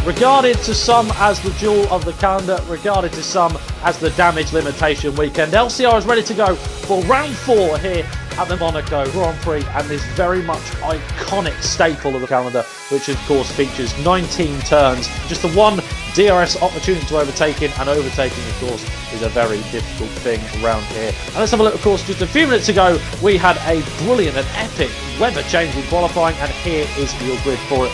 regarded to some as the jewel of the calendar, regarded to some as the damage limitation weekend. LCR is ready to go for round 4 here at the Monaco Grand Prix, and this very much iconic staple of the calendar, which of course features 19 turns, just the one DRS opportunity to overtaking, and overtaking of course is a very difficult thing around here. And let's have a look. Of course, just a few minutes ago we had a brilliant and epic weather changing qualifying, and here is your grid for it.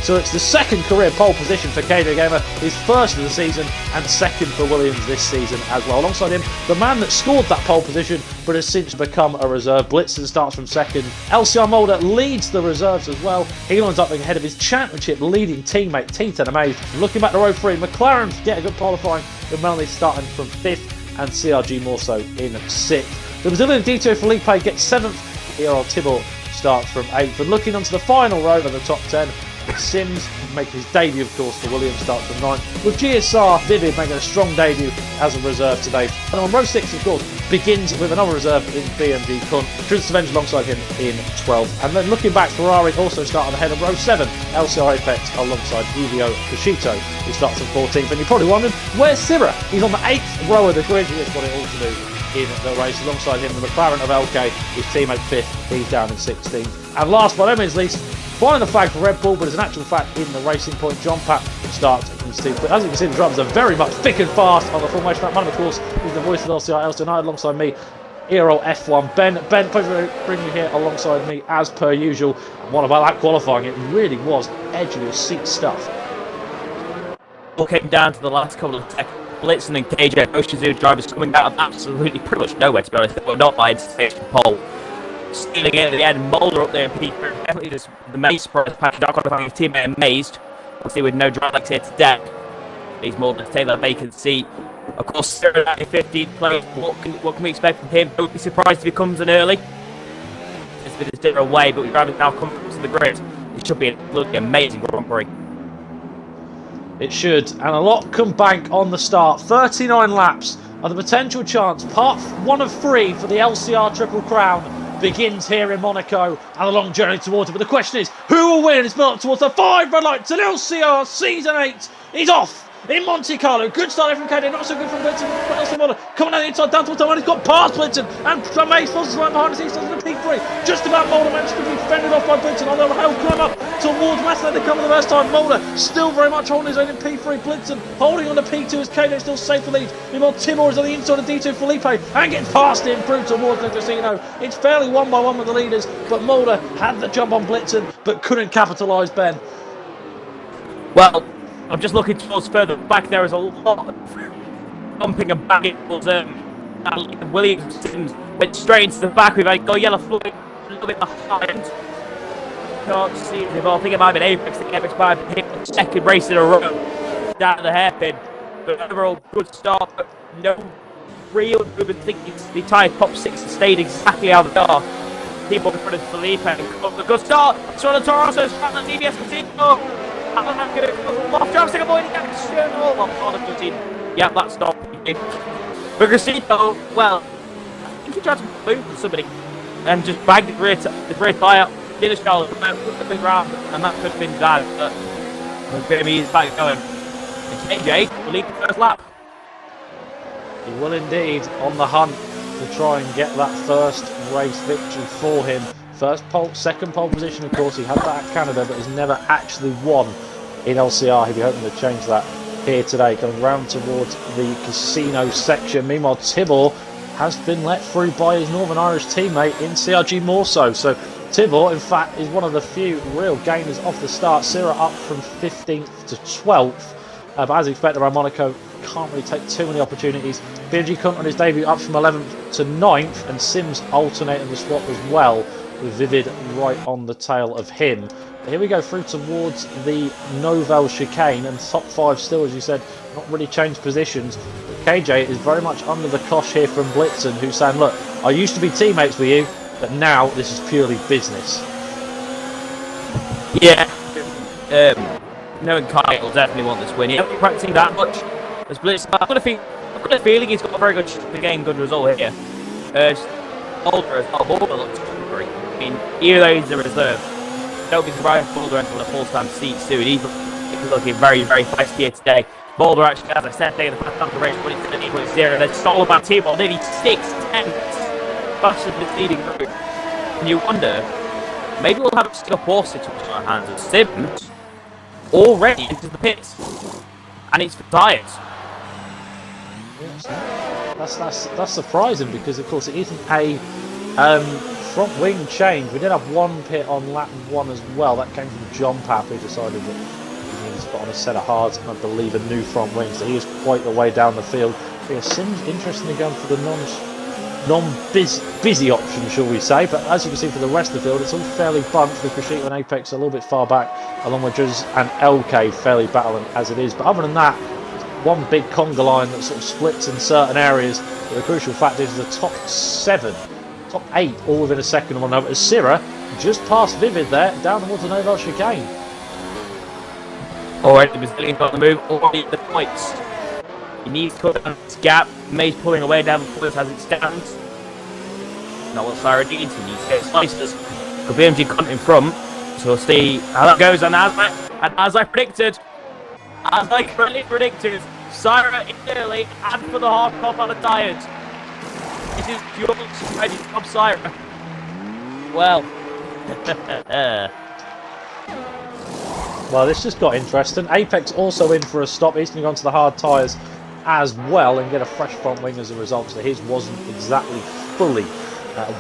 So it's the second career pole position for KJ Gamer, his first of the season and second for Williams this season as well. Alongside him, the man that scored that pole position but has since become a reserve. Blitzen starts from second. LCR Mulder leads the reserves as well. He lines up ahead of his championship leading teammate T10 Amazed. Looking back to row 3, McLaren get a good qualifying with Melanie starting from 5th and CRG more so in 6th. The Brazilian D2 Felipe gets 7th. ERL Tibor starts from 8th. And looking onto the final row of the top 10, Sims making his debut, of course, for Williams, starts from 9th, with GSR Vivid making a strong debut as a reserve today. And on row 6, of course, begins with another reserve in BMG Kunt, Tristan Avenge alongside him in 12th. And then looking back, Ferrari also start on the head of row 7, LCR Apex alongside Evio Kushito, who starts from 14th. And you're probably wondering, where's Sirra? He's on the 8th row of the grid. He has got it all to do in the race. Alongside him, the McLaren of LK, his teammate 5th, he's down in 16th. And last but no means least, flying the flag for Red Bull, but as an actual fact in the Racing Point, John Pat starts from 2nd. But as you can see, the drivers are very much thick and fast on the formation track. One of course is the voice of LCR United alongside me, ERL F1 Ben. Ben, pleasure to bring you here alongside me as per usual. And what about that qualifying? It really was edge of your seat stuff. All came down to the last couple of seconds. Blitzen and KJ, both Suzuki drivers coming out of absolutely pretty much nowhere, to be honest. They were not by anticipation pole. Stealing it at the end, Mulder up there and Peter, definitely just the main surprise patch. Not qualifying his teammate Amazed. Obviously with no drivers here today. He's Mulder to take that vacant seat. Of course, Sarah at 15th place. What can we expect from him? Don't be surprised if he comes in early. It's a bit of a different way, but with drivers now come to the grid, it should be a bloody amazing Grand Prix. It should, and a lot can bank on the start. 39 laps of the potential chance, part 1 of 3 for the LCR Triple Crown begins here in Monaco, and a long journey towards it. But the question is, who will win? It's built up towards the 5 red lights, and LCR Season 8 is off in Monte Carlo. Good start from KJ, not so good from Blitzen. LCR coming down the inside, down towards the line. He's got past Blitzen, and Amazed forces right behind the scenes, starts in the P3. Just about Mulder managed to be fended off by Blitzen. On the hill climb up towards Westland. They come for the first time. Mulder still very much holding his own in P3. Blitzen holding on to P2 as KJ still safe for lead. Meanwhile, Tibor is on the inside of D2 Felipe and gets past him through towards the casino. It's fairly 1 by 1 with the leaders, but Mulder had the jump on Blitzen but couldn't capitalise, Ben. Well, I'm just looking towards further back. There is a lot of bumping and banging. Williams went straight into the back. We've got yellow flag a little bit behind. Can't see it. I think it might have been Apex. The Apex might have hit the second race in a row down the hairpin. But overall, good start. But no real movement. I think the entire top 6 stayed exactly how they are. People in front of Felipe. A good start. Sort of Toronto. DBS Casino. Yeah, that's not but Casino, well, I think he tried to move with somebody and just bagged the great tyre, did a shallow, put the big round, and that could have been bad, but it's going to be his back going. And KJ will lead the first lap. He will indeed, on the hunt to try and get that first race victory for him. Second pole position, of course. He had that at Canada, but has never actually won in LCR. He'll be hoping to change that here today, going round towards the casino section. Meanwhile, Tibor has been let through by his Northern Irish teammate in CRG more so. So Tibor, in fact, is one of the few real gainers off the start. Sierra up from 15th to 12th. But as expected, around Monaco, can't really take too many opportunities. BMG Kunt on his debut up from 11th to 9th, and Sims alternating the swap as well, with Vivid right on the tail of him. But here we go through towards the Novel chicane, and top 5 still, as you said, not really changed positions. But KJ is very much under the cosh here from Blitzen, who's saying, look, I used to be teammates with you, but now this is purely business. Yeah, knowing Kyle will definitely want this win. He hasn't been practicing that much as Blitzen. I've got a feeling he's got a very good good result here. Mulder as well. Mulder looks hungry. I mean, even though he's a reserve, don't be surprised if Mulder ends with a full-time seat soon. He's He's looking very, very feisty here today. Mulder actually, as I said, taking the fast up the race, but it's 8.0. It's all about T-Ball, nearly 6 tenths faster than the leading group. And you wonder, maybe we'll have a Singapore situation on our hands as Sims already into the pits. And it's for tyres. That's surprising because, of course, it isn't a front wing change. We did have one pit on lap 1 as well. That came from John Papp, who decided that he needed to put on a set of hards and I believe a new front wing. So he is quite the way down the field. But yeah, Sims interestingly going for the non-busy option, shall we say. But as you can see for the rest of the field, it's all fairly bunched with Crescito and Apex a little bit far back, along with Juz and LK fairly battling as it is. But other than that, one big conga line that sort of splits in certain areas. But the crucial fact is the top 8, all within a second of one another. As Syrah just past Vivid there, down towards the Novel chicane. Alright, the Brazilian got the move, already at the points. He needs to cut down this gap. May's pulling away down the points as it stands. Not what Syrah needs, he needs to get slices. The BMG cunt in front, so we'll see how that goes. And as I predicted, as I correctly predicted, Syrah in early and for the hard top on the tyres. This is pure ready from Syrah. Well. Well, this just got interesting. Apex also in for a stop. He's going to go onto the hard tyres as well and get a fresh front wing as a result. So his wasn't exactly fully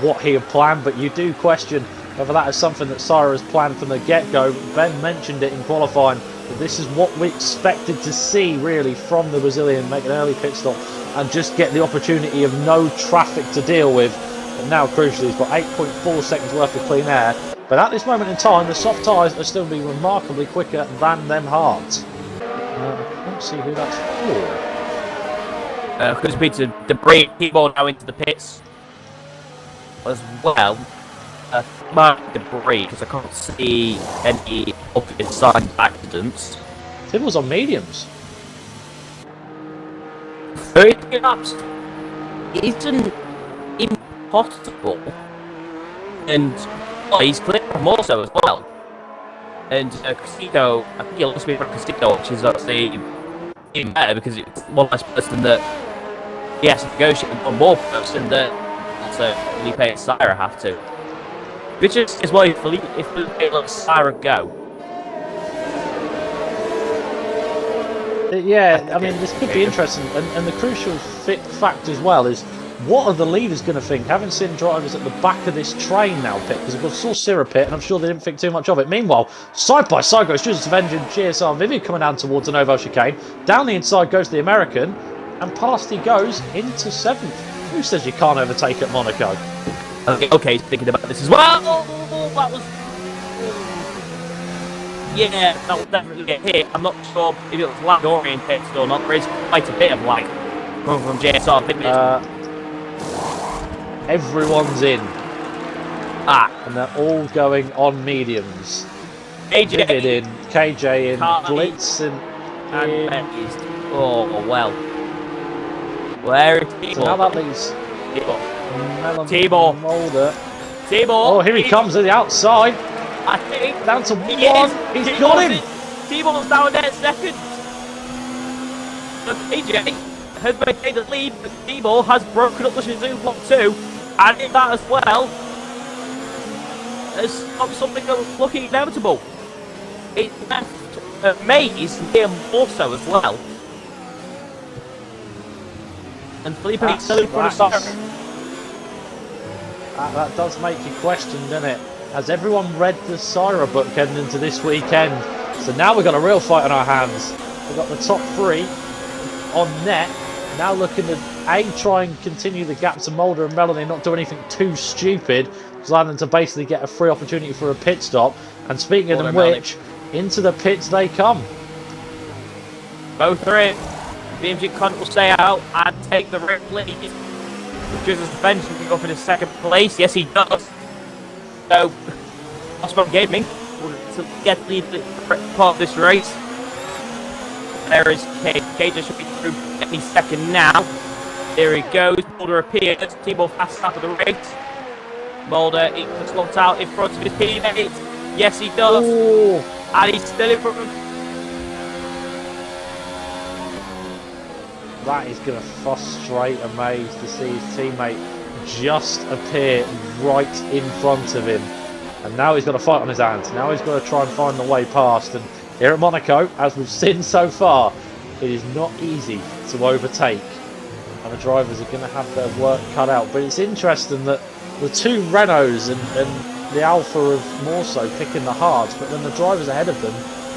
what he had planned, but you do question whether that is something that Syrah has planned from the get-go. Ben mentioned it in qualifying. This is what we expected to see, really, from the Brazilian. Make an early pit stop and just get the opportunity of no traffic to deal with. But now, crucially, he's got 8.4 seconds worth of clean air. But at this moment in time, the soft tyres are still being remarkably quicker than them hards. I can't see who that's for. Could be to debris T-Ball now into the pits as well. Debris, because I can't see any obvious signs of accidents. Tibble's on mediums. 30 laps isn't impossible. And he's clear from also as well. And Crescito, I think he'll also be for Crescito, which is obviously even better because it's one less person that he has to negotiate with one more person that also Felipe and Syrah have to. Which is why if Felipe lets Syrah go. Yeah, I mean, this could be interesting. And the crucial fact as well is, what are the leaders going to think? Having seen drivers at the back of this train now pit, because of course I saw Syrah pit and I'm sure they didn't think too much of it. Meanwhile, side by side goes Joseph Engine, GSR and Vivian coming down towards the Novel chicane. Down the inside goes the American, and past he goes into 7th. Who says you can't overtake at Monaco? Okay, he's thinking about this as well. That was... Yeah, that will definitely get hit. I'm not sure if it was lag orientated or not. There is quite a bit of lag coming from JSR. Everyone's in. And they're all going on mediums. KJ Vivid in, KJ in, Carly Blitz in. Amazed. Oh, well. Where is T-Ball? So now that leaves T-Ball. Mulder. T-Ball. Oh, here he comes at the outside. I think. Down to He 1. is. He's got him. T-Ball's down there second. But KJ has maintained the lead, but T-Ball has broken up the Shizou block 2. And in that as well, has stopped something looking inevitable. It left Maze near more so as well. And Felipe is still in front of Syrah. That does make you question, doesn't it? Has everyone read the Syrah book heading into this weekend? So now we've got a real fight on our hands. We've got the top 3 on net. Now looking to try and continue the gap to Mulder and Melanie, not do anything too stupid, allowing them to basically get a free opportunity for a pit stop. And speaking of which, into the pits they come. Both are in. BMG Cunt will stay out and take the red lead. Joseph Benson can go for the 2nd place. Yes, he does. So, Osman Gaming will get the lead part of this race. There is Cage. Cage should be through any second now. There he goes. Mulder appears. T-Ball fast out of the race. Mulder slots out in front of his teammate. Yes, he does. Ooh. And he's still in front of that is going to frustrate Amazed to see his teammate just appear right in front of him. And now he's got a fight on his hands. Now he's got to try and find the way past. And here at Monaco, as we've seen so far, it is not easy to overtake. And the drivers are going to have their work cut out. But it's interesting that the two Renaults and the Alpha of more so picking the hards, but then the drivers ahead of them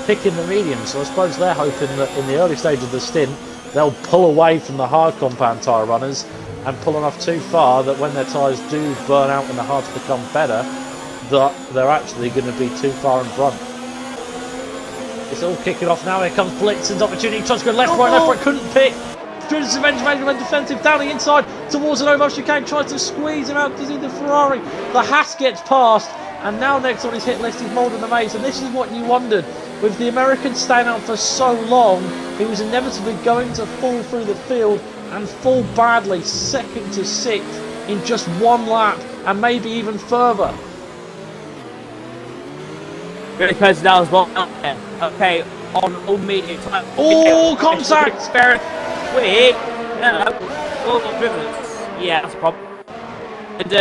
picking the mediums. So I suppose they're hoping that in the early stage of the stint, they'll pull away from the hard compound tyre runners and pull enough too far that when their tyres do burn out and the hards become better, that they're actually going to be too far in front. It's all kicking off now. Here comes Blitzen's opportunity. Tries to go left, right, couldn't pick. Drizz's and defensive down the inside towards an over chicane. Tries to squeeze him out to see the Ferrari. The Haas gets past, and now next on his hit list is Molden Amaze. And this is what you wondered. With the American staying out for so long, he was inevitably going to fall through the field and fall badly, second to sixth in just one lap, and maybe even further. Really depends now as well. Okay, on all medium time. Oh, contact! Wait, yeah, that's a problem. And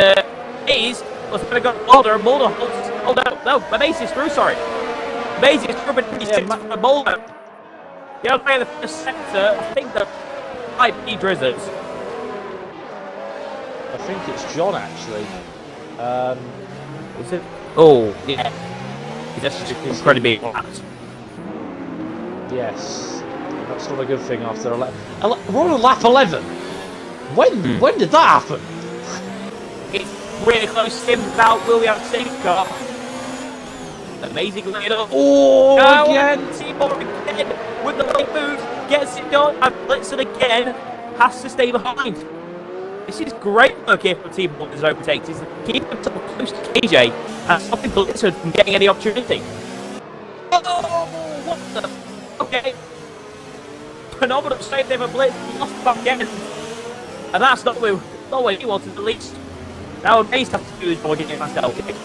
Hayes was going to go Mulder. Mulder hold out. No, Maze is through. Sorry, Maze is through, but he's Mulder. The other way in the first sector, I think that might be Drizzers. I think it's John actually. Is it? Oh, yeah. That's incredibly flat. Yes, that's not a good thing after 11. We're on lap 11. When did that happen? It's really close to him now. Will we have a safe car? Amazingly enough. Oh, no, again! Seymour again with the late move. Gets it done. And Blitzen again has to stay behind. This is great work here from Team Blitzer's overtakes. He's keeping himself close to KJ and stopping Blitzer from getting any opportunity. Oh, what the? Okay. Phenomenal save there for Blitz. Lost back end. And that's not what he wanted at least. Now Amazed has to do his boy getting past LK.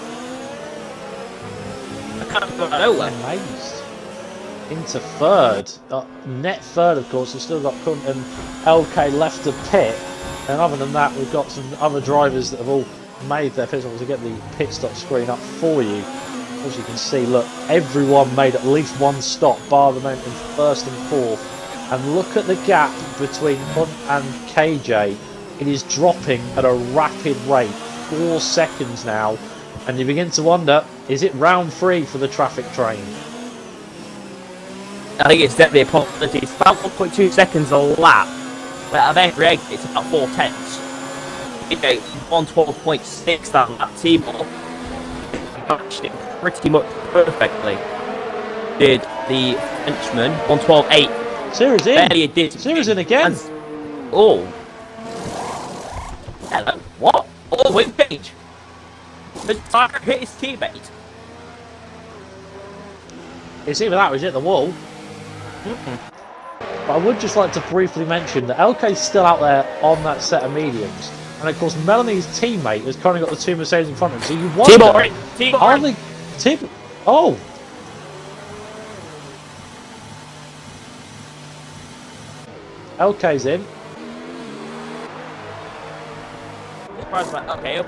I can't go nowhere. Amazed. Into third. Net third, of course. We've still got Kunt and LK left to pit. And other than that, we've got some other drivers that have all made their pit stops. We'll get the pit stop screen up for you. As you can see, look, everyone made at least one stop, bar the men in first and fourth. And look at the gap between Hunt and KJ. It is dropping at a rapid rate, 4 seconds now. And you begin to wonder, is it round 3 for the traffic train? I think it's definitely a possibility. It's about 1.2 seconds a lap. Well, at every exit, it's about 4 tenths. Okay, 112.6 that lap. T-Ball matched it pretty much perfectly. Did the Frenchman 112.8. Series in. Barely did. Series in again. Oh. Hello. What? Oh, wait, page. The tire hit his teammate. It's either that or he's hit the wall. But I would just like to briefly mention that LK's still out there on that set of mediums. And of course, Melanie's teammate has currently got the 2 Mercedes in front of him. So you wonder... Are they... Oh! LK's in. Okay,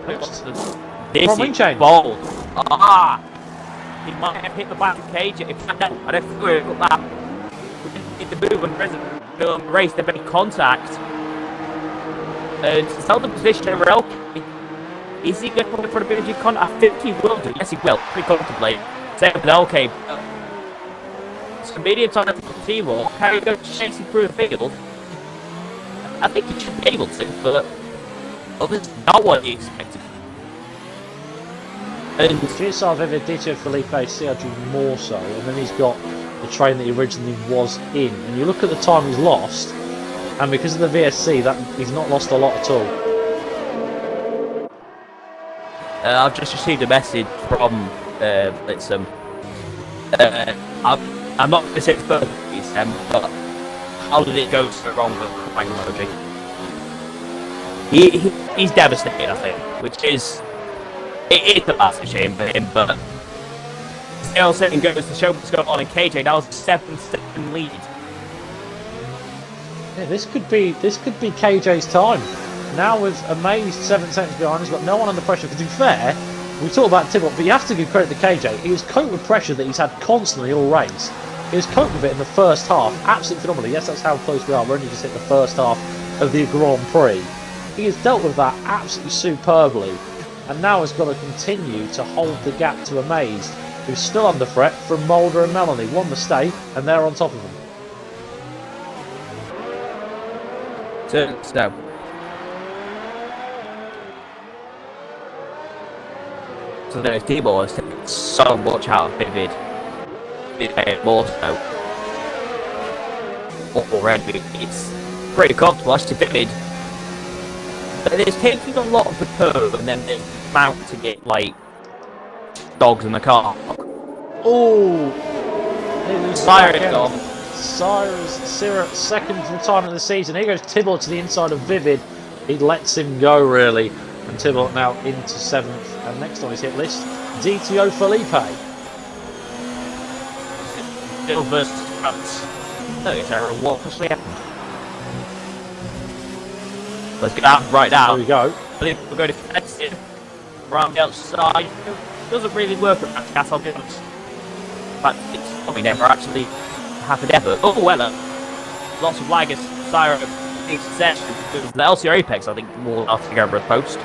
Front wing change. Bold. Ah! He might have hit the back of KJ. I don't think we've got that. We didn't need to move and race to make contact. And to tell the position of LK, is he going to put a bit of contact? I think he will do. Yes, he will. Pretty comfortably. Same with LK. So medium time for T-Ball, how you go chasing through the field? I think he should be able to, but that's not what he expected. And GSR Vividito Felipe CRG more so, and then he's got the train that he originally was in. And you look at the time he's lost, and because of the VSC, that he's not lost a lot at all. I've just received a message from Blitzen. I'm not going to say it's perfect, but how did it go so wrong with the crying emoji? He's devastated, I think, which is... It's a massive shame for him, but... Still sitting goes to show what's going on in KJ. That was a 7-second lead. Yeah, this could be KJ's time. Now with Amazed 7 seconds behind, he's got no one under pressure. To be fair, we talk about Tibble, but you have to give credit to KJ. He has coped with pressure that he's had constantly all race. He has coped with it in the first half, absolutely phenomenally. Yes, that's how close we are. We're only just hit the first half of the Grand Prix. He has dealt with that absolutely superbly, and now has got to continue to hold the gap to Amazed, who's still under threat from Mulder and Melanie. One mistake, and they're on top of him. So. So there's T-Ball has taken so much out of Vivid. More so. Already, it's pretty comfortable as to Vivid. But it's taking a lot of the curve and then there's mounting it like dogs in the car. Oh! Siren's gone. Cyrus, second time of the season. Here goes Tibble to the inside of Vivid. He lets him go, really. And Tibble now into 7th. And next on his hit list, DTO Felipe. Still versus France. No, it's a what actually happened. Let's get out right now. There we go. Felipe will go defensive. Around the outside. Doesn't really work at that cat, I'll be honest. But it's probably never actually happened ever. Oh, well, lots of laggers. Syro in succession. The LCR Apex, I think, more after over a post.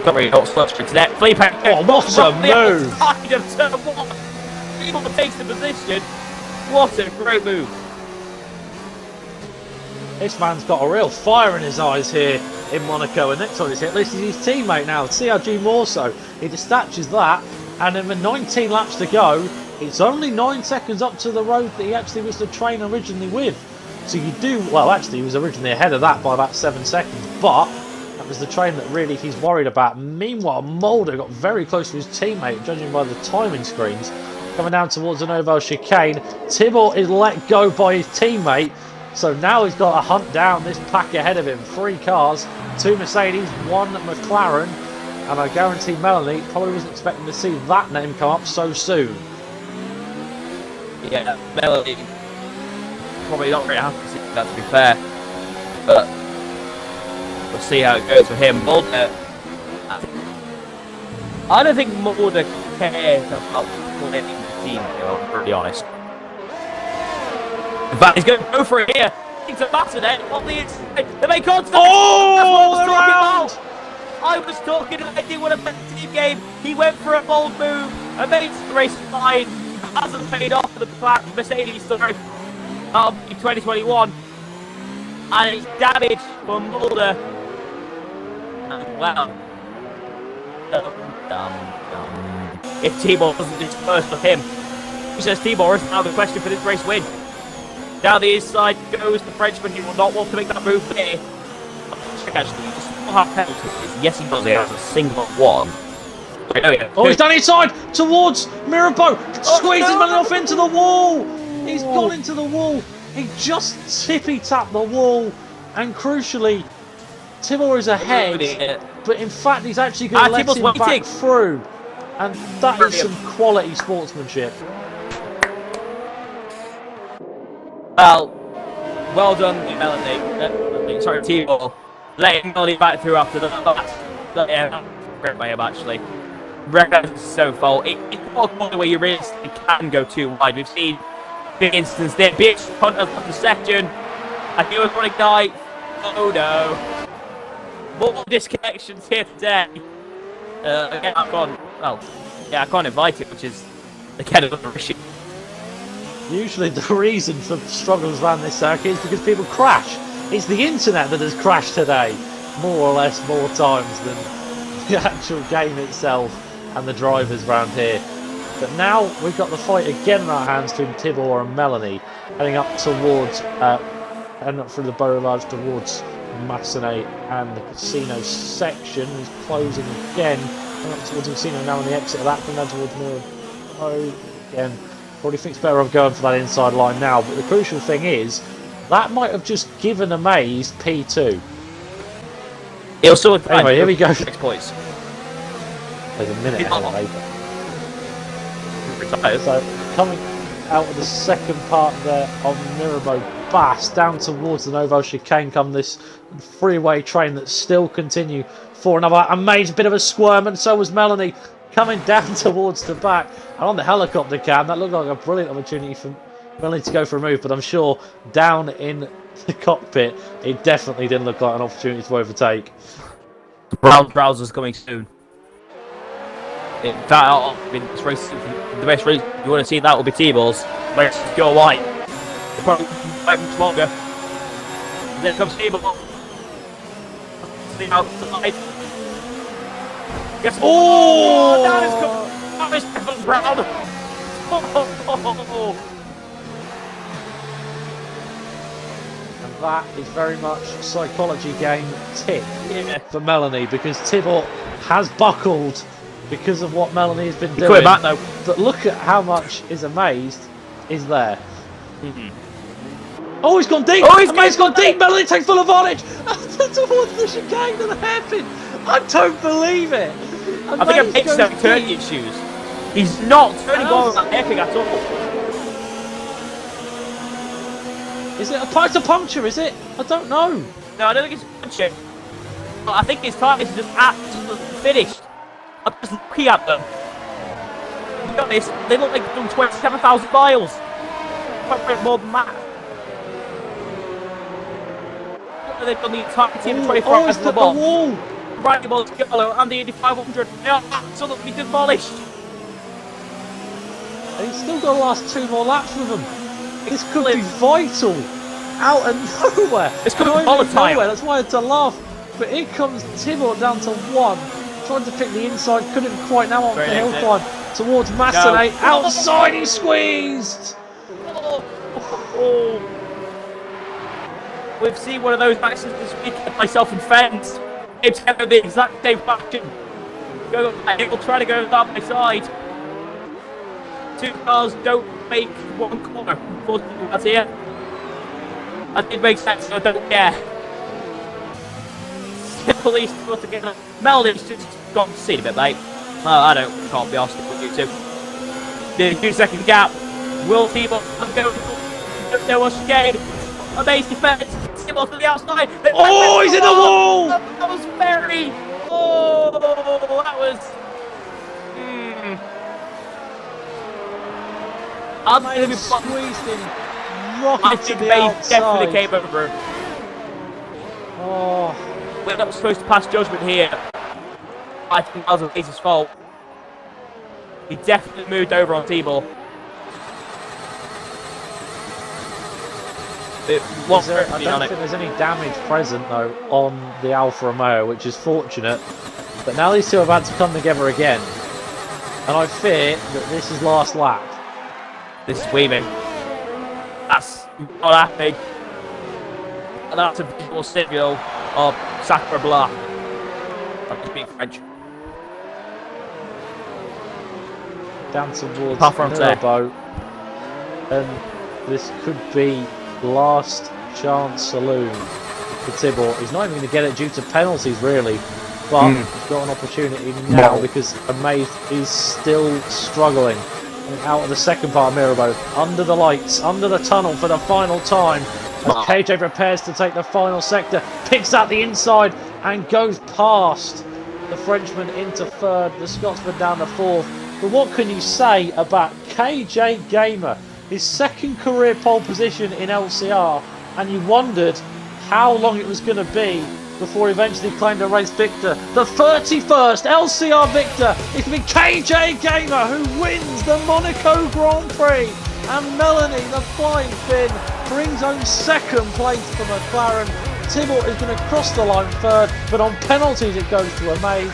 Don't really know what's left to that. Felipe. Oh, what a move! Side of turn 1. People takes the position. What a great move. This man's got a real fire in his eyes here in Monaco. And next on his hit list is his teammate now, CRG Morso. He dispatches that. And then with 19 laps to go, it's only 9 seconds up to the road that he actually was to train originally with. So you do, well, actually, he was originally ahead of that by about 7 seconds. But that was the train that really he's worried about. Meanwhile, Mulder got very close to his teammate, judging by the timing screens. Coming down towards the Novo chicane. Tibble is let go by his teammate. So now he's got to hunt down this pack ahead of him. 3 cars, 2 Mercedes, 1 McLaren. And I guarantee Melanie probably wasn't expecting to see that name come up so soon. Yeah, Melanie probably not very happy to see that, to be fair. But we'll see how it goes for him. Mulder, I don't think Mulder cares about winning the team, to be honest. In fact, he's going to go for it here. It's a matter then on the inside. They make contact. Oh, they're out! I was talking about he would have been a team game. He went for a bold move and made the race fine. Hasn't paid off for the Mercedes story of 2021. And it's damage for Mulder. And well, if T-Ball doesn't disperse for him, he says T-Ball is now the question for this race win. Down the inside goes the Frenchman. He will not want to make that move there. Actually, just have penalties. Yes, he does. He has a single one. Oh, he's down inside towards Mirabeau. Squeezes him off into the wall. He's gone into the wall. He just tippy tapped the wall, and crucially, Tibble is ahead. But in fact, he's actually going to let him back through, and that is some quality sportsmanship. Well done, Melanie. Sorry, T-Ball. Letting Melanie back through after that. Yeah, great by him, actually. Record so full. It's not a point where you really can go too wide. We've seen big instance there. Big punt of the section. I knew it was running guy. Oh no. More disconnections here today. Again, I can't invite it, which is again another issue. Usually the reason for struggles around this circuit is because people crash. It's the internet that has crashed today, more or less more times than the actual game itself and the drivers around here. But now we've got the fight again in our hands between Tibble and Melanie, heading up towards, and up through the Boulevard towards Massenet and the casino section. He's closing again, and up towards the casino now on the exit of that, and then towards Mirabeau again. Probably thinks better of going for that inside line now, but the crucial thing is that might have just given Amazed P2. It'll still anyway, here we go. 6 points. There's a minute ahead of Labour. So coming out of the second part there on Mirabeau fast down towards the Novo chicane come this freeway train that still continue for another amazing bit of a squirm, and so was Melanie coming down towards the back. And on the helicopter cam, that looked like a brilliant opportunity for Melanie to go for a move, but I'm sure down in the cockpit, it definitely didn't look like an opportunity to overtake. Brown trousers coming soon. In fact, I mean, this race, the best race you want to see that will be T-balls. Let's go white. Probably much longer. Then comes T-ball. The outside. Yes. Oh! That is Stefan Brown. And that is very much psychology game tip for Melanie, because Thibault has buckled because of what Melanie has been doing. Back, though. But look at how much is Amazed is there. Oh, he's gone deep! Oh, Amazed's gone deep! Melanie takes full advantage! Towards the chicane and the hairpin! I don't believe it! I think Amazed's having turning issues. He's not turning on that hairpin at all. Is it a puncture, is it? I don't know. No, I don't think it's a puncture. I think his time is just absolutely finished. I'm just looking at them. To be honest, they look like they've done 27,000 miles. Probably more than that. They've done the entire team of 24 hours the wall. Right, the Monte Carlo and the Indy 500. They are absolutely demolished. And he's still got to last 2 more laps with them. This could be vital. Out of nowhere. This could be volatile. That's why I had to laugh. But here comes Thibault down to 1. Trying to pick the inside, couldn't quite now on the hill climb towards Massenet. Outside, he squeezed! Oh. We've seen one of those matches this week, myself and friends. It's kind of the exact same fashion. He'll try to go side by side. 2 cars don't make 1 corner. Unfortunately, that's here. That did make sense, so I don't care. Police put together. Meldon's just gone to see a bit, mate. Well, can't be asked with you two. The 2-second gap. Will Thibault go? There was again. Amazed defense. Thibault to the outside. Oh, he's in the wall! That was very. Oh, that was. I might have been squeezed in. I think they definitely came over. Oh. We're not supposed to pass judgment here. I think that was Amazed's fault. He definitely moved over on T-ball. I don't think there's any damage present though on the Alfa Romeo, which is fortunate. But now these two are about to come together again, and I fear that this is last lap. This is weaving. That's not happening. And that's a visual signal of Sacre Blanc. I'm just being French. Down towards Mirabeau, and this could be last chance saloon for Thibault. He's not even going to get it due to penalties really, but he's got an opportunity now because Amazed is still struggling. And out of the second part of Mirabeau, under the lights, under the tunnel for the final time, as KJ prepares to take the final sector, picks out the inside and goes past the Frenchman into 3rd, the Scotsman down to 4th. But what can you say about KJ Gamer? His 2nd career pole position in LCR, and you wondered how long it was going to be before he eventually claimed a race victor. The 31st LCR victor is going to be KJ Gamer, who wins the Monaco Grand Prix. And Melanie, the flying Finn, brings home 2nd place for McLaren. Thibault is going to cross the line 3rd, but on penalties it goes to Amazed.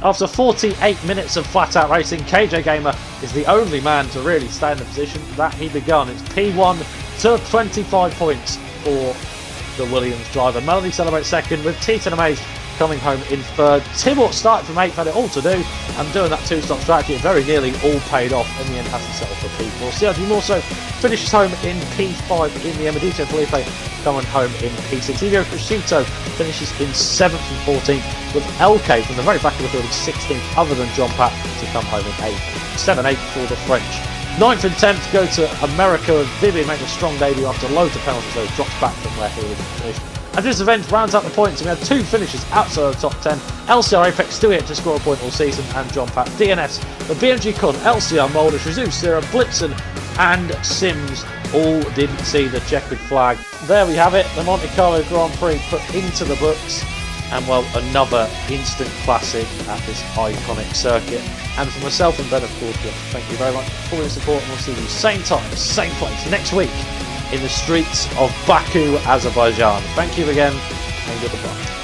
After 48 minutes of flat-out racing, KJ Gamer is the only man to really stay in the position that he begun. It's P1 to 25 points for the Williams driver. Melody celebrates second, with T10 Amazed coming home in third. Tibort started from 8th, had it all to do, and doing that two-stop strategy, it very nearly all paid off. In the end, has to settle for P4. Sergio Morso finishes home in P5 in the Emedito Felipe coming home in P6. Elio Crescito finishes in 7th and 14th, with LK from the very back of the field in 16th, other than John Pat, to come home in 8th. 7-8 for the French. 9th and 10th go to America. Vivian makes a strong debut after loads of penalties, though drops back from where he was finished. As this event rounds up the points, we had 2 finishes outside the top 10. LCR Apex still yet to score a point all season, and John Pat. DNS, the BMG Con, LCR Mulder, Jesus Sierra, Blitzen and Sims all didn't see the checkered flag. There we have it, the Monte Carlo Grand Prix put into the books, and well, another instant classic at this iconic circuit. And for myself and Ben, of course, thank you very much for your support, and we'll see you same time, same place next week in the streets of Baku, Azerbaijan. Thank you again, and goodbye.